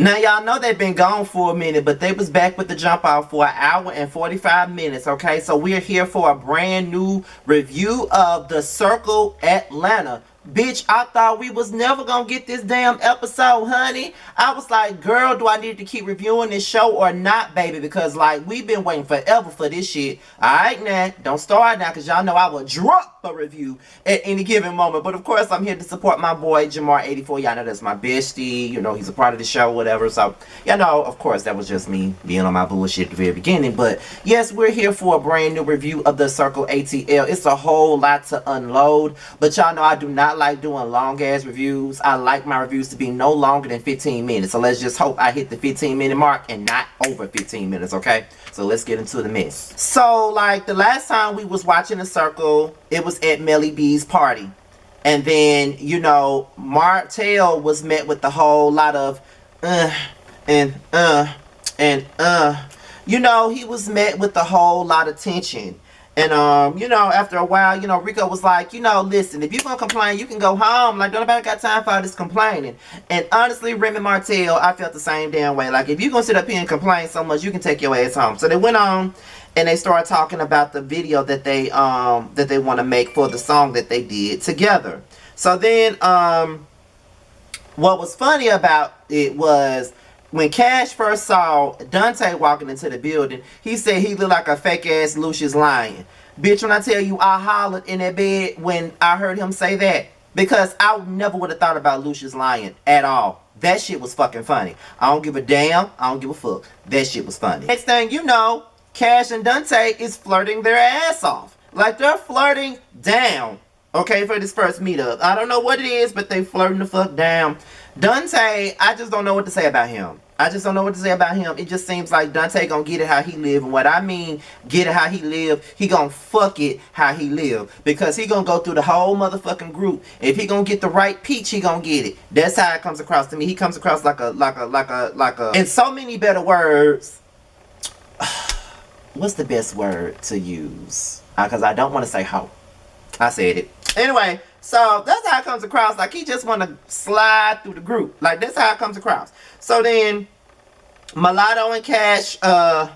Now y'all know they've been gone for a minute, but they was back with the jump off for an hour and 45 minutes, okay? So we're here for a brand new review of The Circle Atlanta. Bitch, I thought we was never gonna get this damn episode, honey. I was like, girl, do I need to keep reviewing this show or not, baby? Because, like, we've been waiting forever for this shit. Alright, now, don't start now, because y'all know I will drop a review at any given moment. But, of course, I'm here to support my boy, Jamar84. Y'all know that's my bestie. You know, he's a part of the show, whatever. So, y'all know, of course, that was just me being on my bullshit at the very beginning. But, yes, we're here for a brand new review of The Circle ATL. It's a whole lot to unload. But y'all know I do not like doing long ass reviews. I like my reviews to be no longer than 15 minutes. So let's just hope I hit the 15-minute mark and not over 15 minutes, okay? So let's get into the mess. So, like, the last time we was watching The Circle, it was at Melly B's party. And then, you know, Martell was met with the whole lot of you know, he was met with a whole lot of tension. And, you know, after a while, you know, Rico was like, you know, listen, if you're going to complain, you can go home. Like, don't nobody got time for all this complaining. And honestly, Remy Martell, I felt the same damn way. Like, if you're going to sit up here and complain so much, you can take your ass home. So they went on and they started talking about the video that they want to make for the song that they did together. So then, what was funny about it was when Cash first saw Dante walking into the building, he said he looked like a fake-ass Lucius Lyon. Bitch, when I tell you I hollered in that bed when I heard him say that, because I never would have thought about Lucius Lyon at all. That shit was fucking funny. I don't give a damn. I don't give a fuck. That shit was funny. Next thing you know, Cash and Dante is flirting their ass off. Like, they're flirting down, okay, for this first meetup. I don't know what it is, but they flirting the fuck down. Dante, I just don't know what to say about him. I just don't know what to say about him. It just seems like Dante gonna get it how he live. And what I mean, get it how he live, he gonna fuck it how he live. Because he gonna go through the whole motherfucking group. If he gonna get the right peach, he gonna get it. That's how it comes across to me. He comes across like a, in so many better words. What's the best word to use? Because I don't want to say hoe. I said it. Anyway, so that's how it comes across. Like, he just want to slide through the group. Like, that's how it comes across. So then, Mulatto and Cash, I'm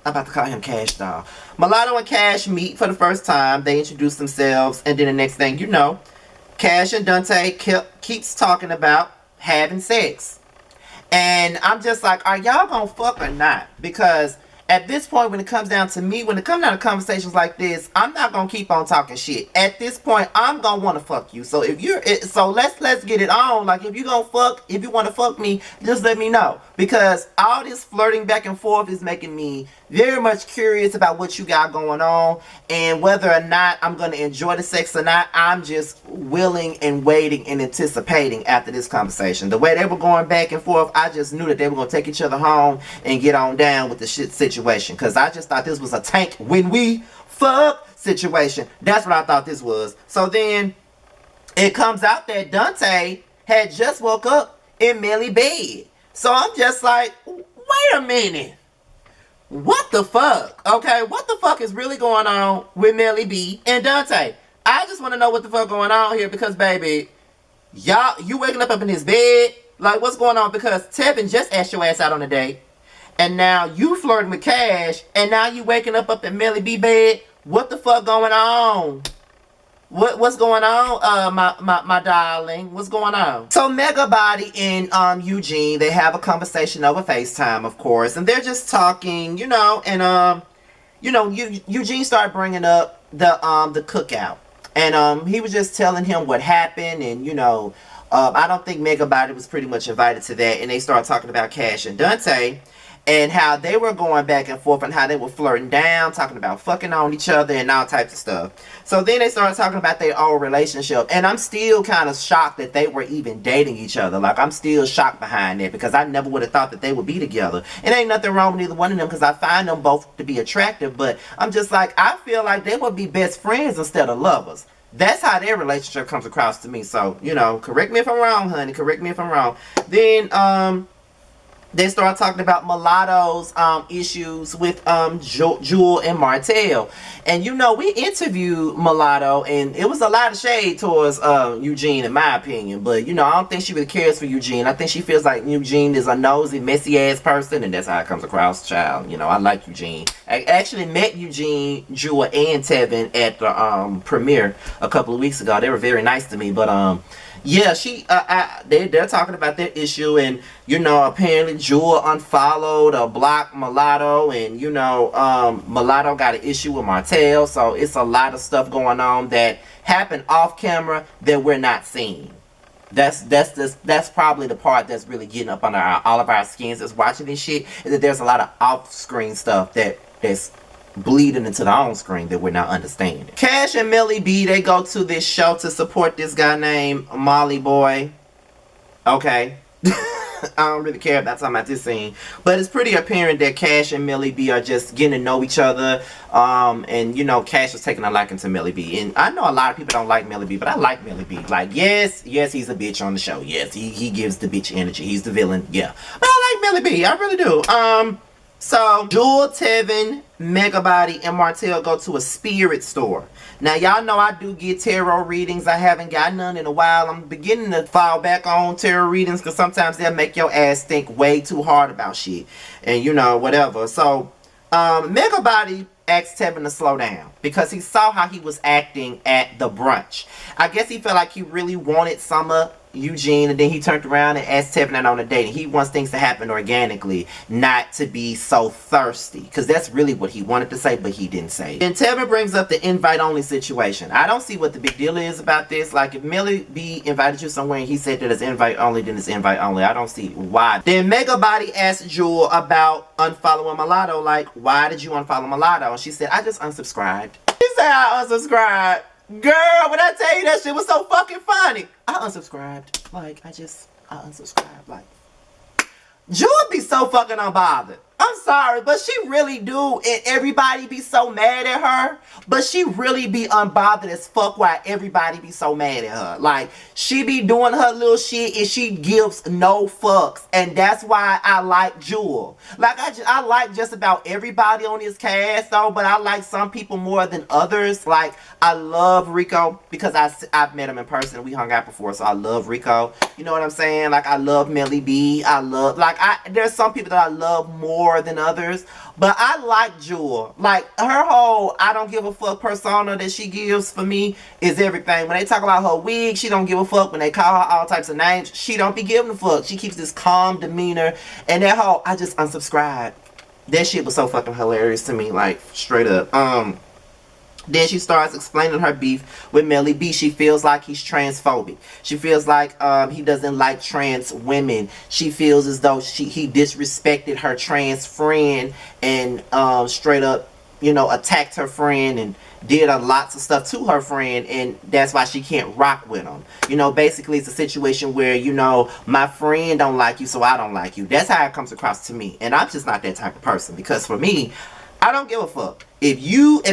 about to call him Cash Doll. Mulatto and Cash meet for the first time. They introduce themselves. And then the next thing you know, Cash and Dante keeps talking about having sex. And I'm just like, are y'all gonna fuck or not? Because at this point, when it comes down to me, when it comes down to conversations like this, I'm not gonna keep on talking shit. At this point, I'm gonna want to fuck you. So if you're, so let's get it on. Like, if you gonna fuck, if you want to fuck me, just let me know. Because all this flirting back and forth is making me very much curious about what you got going on, and whether or not I'm gonna enjoy the sex or not. I'm just willing and waiting and anticipating after this conversation. The way they were going back and forth, I just knew that they were gonna take each other home and get on down with the shit situation. Because I just thought this was a tank when we fuck situation. That's what I thought this was. So then it comes out that Dante had just woke up in Melly's bed. So I'm just like, wait a minute. What the fuck? Okay, what the fuck is really going on with Melly B and Dante? I just want to know what the fuck going on here, because, baby, y'all, you waking up in his bed? Like, what's going on? Because Tevin just asked your ass out on a date, and now you flirting with Cash, and now you waking up in Melly B bed? What the fuck going on? What's going on, my darling? What's going on? So Mega Body and Eugene, they have a conversation over FaceTime, of course, and they're just talking, you know, and you know, Eugene started bringing up the cookout, and he was just telling him what happened, and you know, I don't think Mega Body was pretty much invited to that, and they started talking about Cash and Dante, and how they were going back and forth, and how they were flirting down, talking about fucking on each other and all types of stuff. So then they started talking about their old relationship, and I'm still kind of shocked that they were even dating each other. Like, I'm still shocked behind that, because I never would have thought that they would be together. It ain't nothing wrong with either one of them, because I find them both to be attractive, but I'm just like, I feel like they would be best friends instead of lovers. That's how their relationship comes across to me. So, you know, correct me if I'm wrong, honey. Correct me if I'm wrong. Then, they start talking about Mulatto's issues with Jewel and Martell. And you know, we interviewed Mulatto, and it was a lot of shade towards Eugene, in my opinion. But you know, I don't think she really cares for Eugene. I think she feels like Eugene is a nosy, messy ass person, and that's how it comes across. Child, you know, I like Eugene. I actually met Eugene, Jewel, and Tevin at the premiere a couple of weeks ago. They were very nice to me, but yeah, they're talking about their issue, and you know, apparently Jewel unfollowed or blocked Mulatto, and you know, Mulatto got an issue with Martell, so it's a lot of stuff going on that happened off camera that we're not seeing. That's probably the part that's really getting up on all of our skins that's watching this shit, is that there's a lot of off-screen stuff that's bleeding into the on screen that we're not understanding. Cash and Melly B, they go to this show to support this guy named Molly Boy. Okay. I don't really care about talking about this scene, but it's pretty apparent that Cash and Melly B are just getting to know each other. And you know, Cash is taking a liking to Melly B, and I know a lot of people don't like Melly B, but I like Melly B. Like, yes, he's a bitch on the show. Yes, he gives the bitch energy. He's the villain. Yeah, but I like Melly B. I really do. So Jewel, Tevin, Megabody, and Martell go to a spirit store. Now, y'all know I do get tarot readings. I haven't got none in a while. I'm beginning to fall back on tarot readings because sometimes they'll make your ass think way too hard about shit. And, you know, whatever. So, Megabody asked Tevin to slow down because he saw how he was acting at the brunch. I guess he felt like he really wanted Summer, Eugene, and then he turned around and asked Tevin out on a date. And he wants things to happen organically, not to be so thirsty, because that's really what he wanted to say, but he didn't say it. And Tevin brings up the invite only situation. I don't see what the big deal is about this. Like, if Millie B invited you somewhere and he said that it's invite only, then it's invite only. I don't see why. Then Megabody asked Jewel about unfollowing Mulatto. Like, why did you unfollow Mulatto? And she said, I just unsubscribed. She said, I unsubscribed. Girl, when I tell you that shit was so fucking funny, I unsubscribed. Like, I unsubscribed. Like, Jewel be so fucking unbothered. I'm sorry, but she really do, and everybody be so mad at her, but she really be unbothered as fuck while everybody be so mad at her. Like, she be doing her little shit and she gives no fucks, and that's why I like Jewel. Like, I like just about everybody on this cast, though, but I like some people more than others. Like, I love Rico because I've met him in person and we hung out before, so I love Rico. You know what I'm saying? Like, I love Melly B. I love, like, there's some people that I love more than others, but I like Jewel. Like, her whole I don't give a fuck persona that she gives for me is everything. When they talk about her wig, she don't give a fuck. When they call her all types of names, she don't be giving a fuck. She keeps this calm demeanor, and that whole I just unsubscribed, that shit was so fucking hilarious to me, like, straight up. Then she starts explaining her beef with Melly B. She feels like he's transphobic. She feels like he doesn't like trans women. She feels as though he disrespected her trans friend and straight up, you know, attacked her friend and did lots of stuff to her friend, and that's why she can't rock with him. You know, basically it's a situation where, you know, my friend don't like you, so I don't like you. That's how it comes across to me, and I'm just not that type of person, because for me, I don't give a fuck. If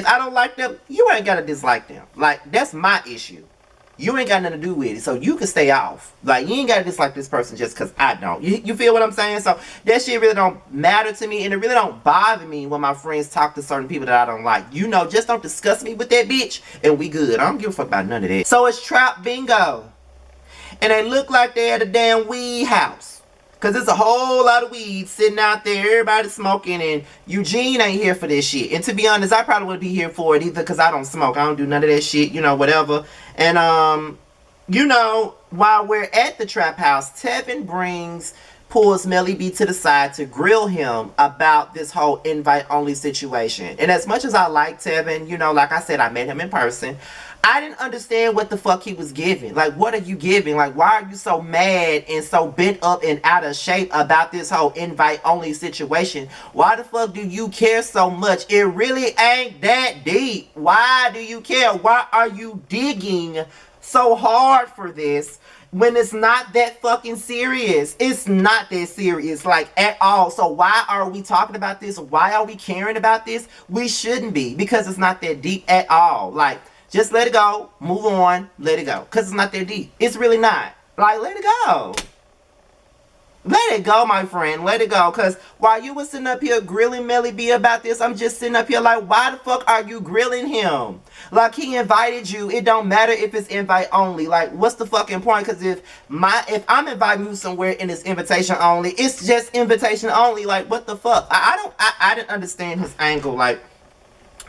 I don't like them, you ain't gotta dislike them. Like, that's my issue. You ain't got nothing to do with it, so you can stay off. Like, you ain't gotta dislike this person just because I don't. You feel what I'm saying? So that shit really don't matter to me, and it really don't bother me when my friends talk to certain people that I don't like. You know, just don't discuss me with that bitch, and we good. I don't give a fuck about none of that. So it's trap bingo, and they look like they're at a damn weed house. Because there's a whole lot of weed sitting out there. Everybody's smoking. And Eugene ain't here for this shit. And to be honest, I probably wouldn't be here for it either. Because I don't smoke. I don't do none of that shit. You know, whatever. And, you know, while we're at the trap house, Tevin pulls Melly B to the side to grill him about this whole invite-only situation. And as much as I like Tevin, you know, like I said, I met him in person. I didn't understand what the fuck he was giving. Like, what are you giving? Like, why are you so mad and so bent up and out of shape about this whole invite-only situation? Why the fuck do you care so much? It really ain't that deep. Why do you care? Why are you digging so hard for this when it's not that fucking serious? It's not that serious, like, at all. So why are we talking about this? Why are we caring about this? We shouldn't be, because it's not that deep at all. Like, just let it go, move on, let it go, because it's not that deep. It's really not. Like, let it go. Let it go, my friend. Let it go. Because while you was sitting up here grilling Melly B about this, I'm just sitting up here like, why the fuck are you grilling him? Like, he invited you. It don't matter if it's invite only. Like, what's the fucking point? Because if I'm inviting you somewhere and it's invitation only, it's just invitation only. Like, what the fuck? I didn't understand his angle. Like,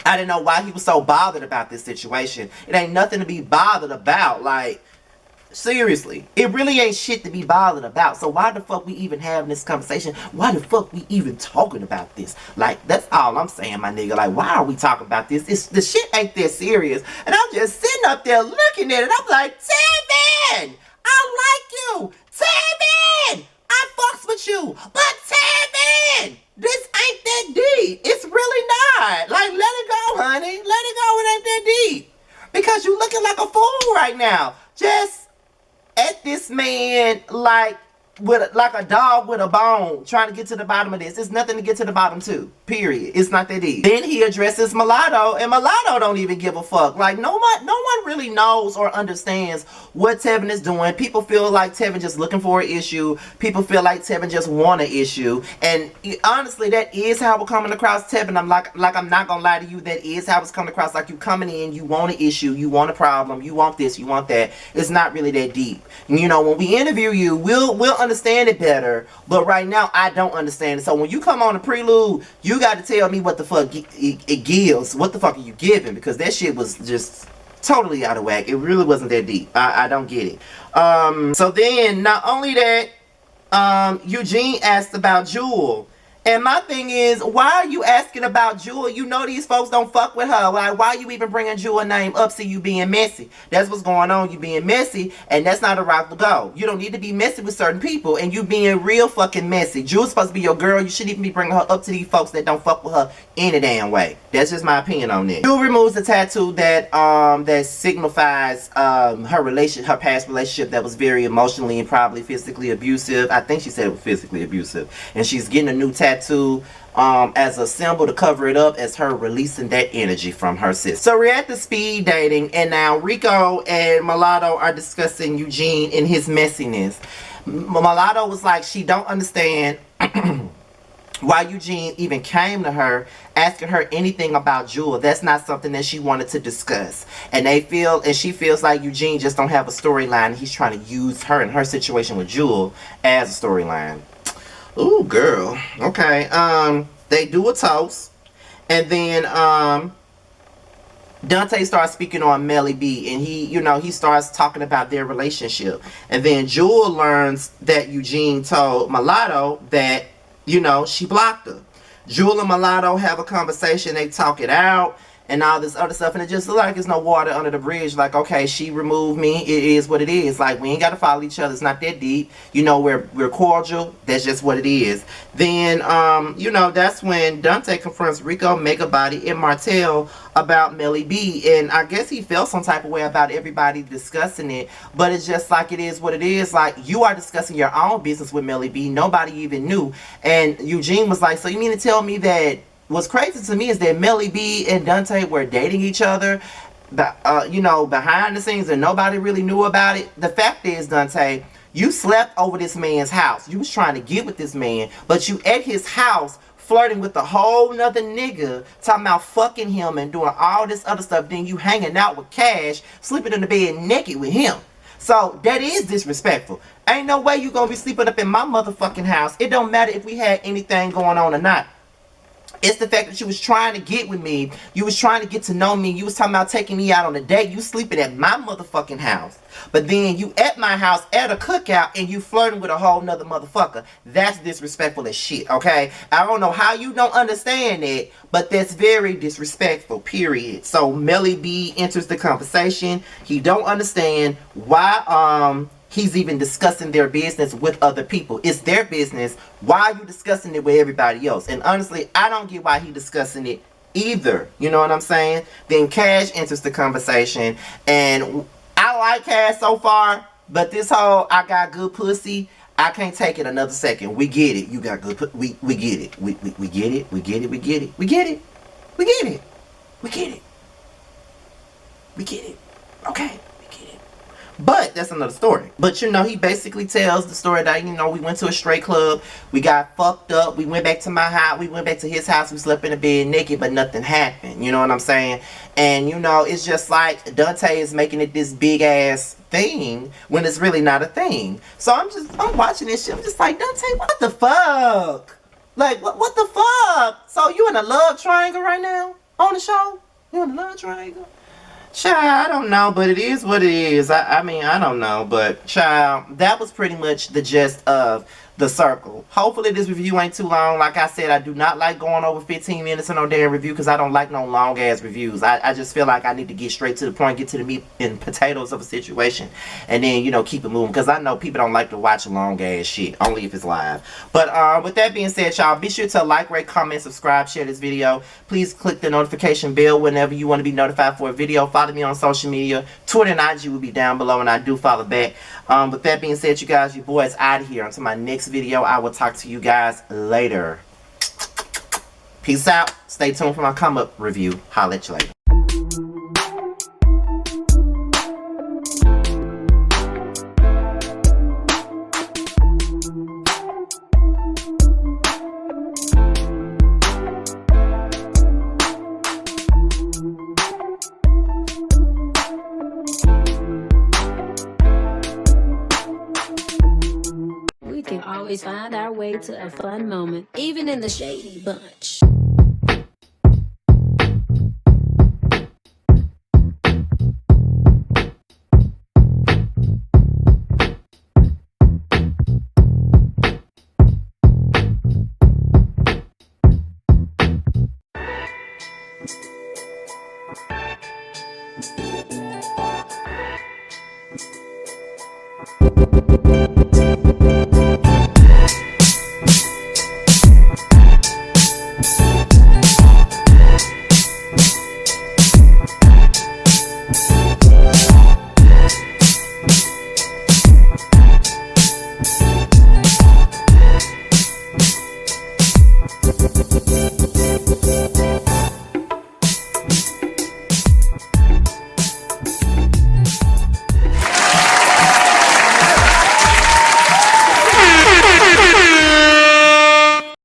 I didn't know why he was so bothered about this situation. It ain't nothing to be bothered about. Like, seriously, it really ain't shit to be bothered about. So why the fuck we even having this conversation? Why the fuck we even talking about this? Like, that's all I'm saying, my nigga. Like, why are we talking about this? The shit ain't that serious. And I'm just sitting up there looking at it. I'm like, Tevin, I like you. Tevin, I fucks with you. But Tevin, this ain't that deep. It's really not. Like, let it go, honey. Let it go. It ain't that deep. Because you looking like a fool right now. Just at this man like a dog with a bone trying to get to the bottom of this. There's nothing to get to the bottom to. Period. It's not that deep. Then he addresses Mulatto, and Mulatto don't even give a fuck. Like, no one really knows or understands what Tevin is doing. People feel like Tevin just looking for an issue. People feel like Tevin just want an issue. And honestly, that is how we're coming across Tevin. I'm not gonna lie to you, that is how it's coming across. Like, you coming in, you want an issue, you want a problem, you want this, you want that. It's not really that deep. And, you know, when we interview you, we'll understand it better. But right now, I don't understand it. So when you come on the prelude, you got to tell me what the fuck it gives. What the fuck are you giving? Because that shit was just totally out of whack. It really wasn't that deep. I don't get it. So then, not only that, Eugene asked about Jewel. And my thing is, why are you asking about Jewel? You know these folks don't fuck with her. Like, why are you even bringing Jewel name up? See, you being messy. That's what's going on. You being messy, and that's not a route to go. You don't need to be messy with certain people, and you being real fucking messy. Jewel's supposed to be your girl. You shouldn't even be bringing her up to these folks that don't fuck with her any damn way. That's just my opinion on it. Jewel removes the tattoo that signifies her past relationship that was very emotionally and probably physically abusive. I think she said it was physically abusive, and she's getting a new tattoo as a symbol to cover it up, as her releasing that energy from her sister. So we're at the speed dating, and now Rico and Mulatto are discussing Eugene and his messiness. Mulatto was like, she don't understand why Eugene even came to her asking her anything about Jewel. That's not something that she wanted to discuss. And she feels like Eugene just don't have a storyline. He's trying to use her and her situation with Jewel as a storyline. Ooh, girl. Okay. They do a toast, and then Dante starts speaking on Melly B, and he starts talking about their relationship. And then Jewel learns that Eugene told Mulatto that, she blocked her. Jewel and Mulatto have a conversation. They talk it out and all this other stuff, and it just looks like there's no water under the bridge. Like, okay, she removed me, it is what it is. Like, we ain't gotta follow each other, it's not that deep. We're cordial, that's just what it is. Then that's when Dante confronts Rico, Megabody, and Martel about Melly B, and I guess he felt some type of way about everybody discussing it, but it's just like, it is what it is. Like, you are discussing your own business with Melly B, nobody even knew. And Eugene was like, so you mean to tell me that what's crazy to me is that Melly B and Dante were dating each other, behind the scenes, and nobody really knew about it? The fact is, Dante, you slept over this man's house. You was trying to get with this man, but you at his house flirting with a whole nother nigga, talking about fucking him and doing all this other stuff. Then you hanging out with Cash, sleeping in the bed naked with him. So that is disrespectful. Ain't no way you gonna be sleeping up in my motherfucking house. It don't matter if we had anything going on or not. It's the fact that you was trying to get with me. You was trying to get to know me. You was talking about taking me out on a date. You sleeping at my motherfucking house. But then you at my house at a cookout and you flirting with a whole nother motherfucker. That's disrespectful as shit, okay? I don't know how you don't understand it, but that's very disrespectful, period. So Melly B enters the conversation. He don't understand why he's even discussing their business with other people. It's their business. Why are you discussing it with everybody else? And honestly, I don't get why he's discussing it either. You know what I'm saying? Then Cash enters the conversation, and I like Cash so far, but this whole I got good pussy, I can't take it another second. We get it. You got good we get it. We get it. We get it. We get it. We get it. We get it. We get it. We get it. Okay. But that's another story. But you know, he basically tells the story that, you know, we went to a straight club, we got fucked up, we went back to my house, we went back to his house, we slept in the bed naked, but nothing happened. You know what I'm saying? And you know, it's just like Dante is making it this big ass thing when it's really not a thing. So I'm watching this shit, I'm just like, Dante, what the fuck? Like, what the fuck? So you in a love triangle right now on the show? You in a love triangle? Child, I don't know, but it is what it is. I mean, I don't know, but child, that was pretty much the gist of The Circle. Hopefully this review ain't too long. Like I said, I do not like going over 15 minutes in no damn review because I don't like no long ass reviews. I just feel like I need to get straight to the point, get to the meat and potatoes of a situation, and then, you know, keep it moving, because I know people don't like to watch long ass shit, only if it's live. But with that being said, y'all, be sure to like, rate, comment, subscribe, share this video. Please click the notification bell whenever you want to be notified for a video. Follow me on social media. Twitter and IG will be down below, and I do follow back. With that being said, you guys, your boy is out of here. Until my next video, I will talk to you guys later. Peace out. Stay tuned for my come up review. Holla at you later. We can always find our way to a fun moment, even in the shady bunch.